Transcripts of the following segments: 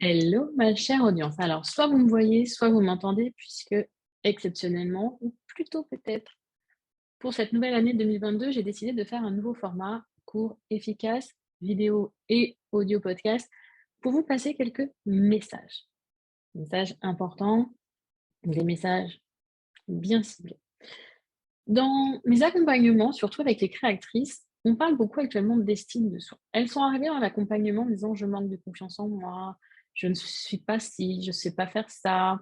Hello, ma chère audience. Alors, soit vous me voyez, soit vous m'entendez, puisque exceptionnellement, ou plutôt peut-être, pour cette nouvelle année 2022, j'ai décidé de faire un nouveau format court, efficace, vidéo et audio podcast, pour vous passer quelques messages. Messages importants, des messages bien ciblés. Dans mes accompagnements, surtout avec les créatrices, on parle beaucoup actuellement d'estime de soi. Elles sont arrivées dans l'accompagnement en disant: «Je manque de confiance en moi, je ne suis pas ci, je ne sais pas faire ça,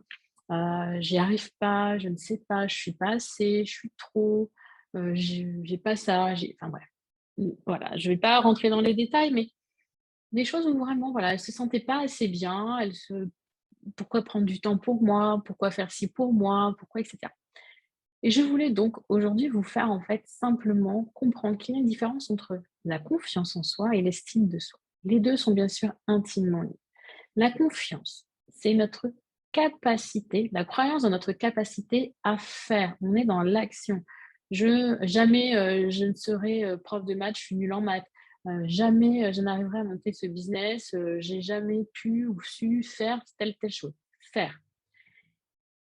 j'y arrive pas, je ne sais pas, je suis pas assez, je suis trop, j'ai pas ça, j'ai» enfin bref. Voilà, je vais pas rentrer dans les détails, mais des choses où vraiment, voilà, elles se sentaient pas assez bien, elles se: «Pourquoi prendre du temps pour moi? Pourquoi faire ci pour moi? Pourquoi?» et cetera. Et je voulais donc aujourd'hui vous faire en fait simplement comprendre qu'il y a une différence entre la confiance en soi et l'estime de soi. Les 2 sont bien sûr intimement liés. La confiance, c'est notre capacité, la croyance dans notre capacité à faire. On est dans l'action. Je ne serai, prof de maths, je suis nulle en maths. Jamais, je n'arriverai à monter ce business, j'ai jamais pu ou su faire telle chose. Faire.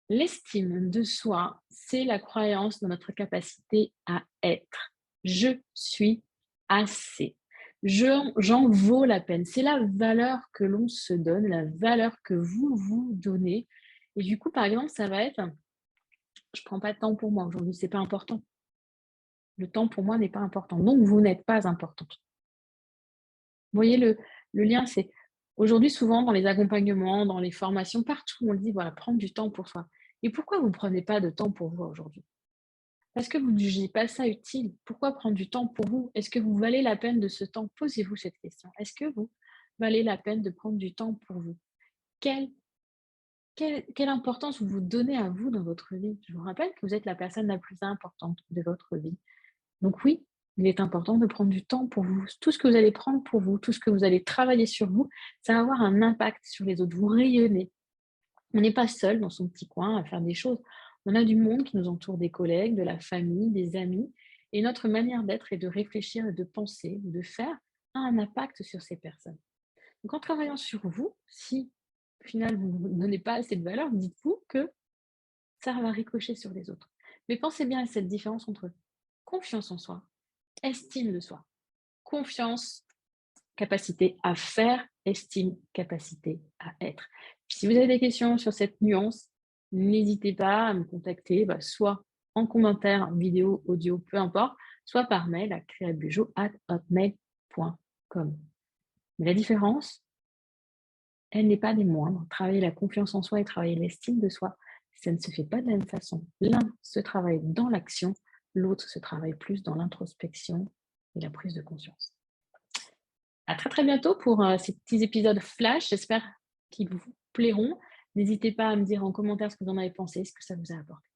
L'estime de soi, c'est la croyance dans notre capacité à être. Je suis assez. J'en vaux la peine. C'est la valeur que l'on se donne, la valeur que vous vous donnez. Et du coup, par exemple, ça va être, je prends pas de temps pour moi aujourd'hui, c'est pas important. Le temps pour moi n'est pas important. Donc, vous n'êtes pas importante. Vous voyez le lien, c'est aujourd'hui, souvent dans les accompagnements, dans les formations, partout, on le dit, voilà, prendre du temps pour soi. Et pourquoi vous ne prenez pas de temps pour vous aujourd'hui? Parce que vous ne jugez pas ça utile. Pourquoi prendre du temps pour vous? Est-ce que vous valez la peine de ce temps? Posez-vous cette question. Est-ce que vous valez la peine de prendre du temps pour vous? Quelle, quelle importance vous vous donnez à vous dans votre vie? Je vous rappelle que vous êtes la personne la plus importante de votre vie. Donc oui, il est important de prendre du temps pour vous. Tout ce que vous allez prendre pour vous, tout ce que vous allez travailler sur vous, ça va avoir un impact sur les autres. Vous rayonnez. On n'est pas seul dans son petit coin à faire des choses. On a du monde qui nous entoure, des collègues, de la famille, des amis. Et notre manière d'être et de réfléchir et de penser, de faire, a un impact sur ces personnes. Donc en travaillant sur vous, si au final vous ne donnez pas assez de valeur, dites-vous que ça va ricocher sur les autres. Mais pensez bien à cette différence entre confiance en soi, estime de soi. Confiance, capacité à faire, estime, capacité à être. Si vous avez des questions sur cette nuance, n'hésitez pas à me contacter, soit en commentaire, vidéo, audio, peu importe, soit par mail à créabujo@hotmail.com. Mais la différence, elle n'est pas des moindres. Travailler la confiance en soi et travailler l'estime de soi, ça ne se fait pas de la même façon. L'un se travaille dans l'action, l'autre se travaille plus dans l'introspection et la prise de conscience. À très très bientôt pour ces petits épisodes flash. J'espère qu'ils vous plairont. N'hésitez pas à me dire en commentaire ce que vous en avez pensé, ce que ça vous a apporté.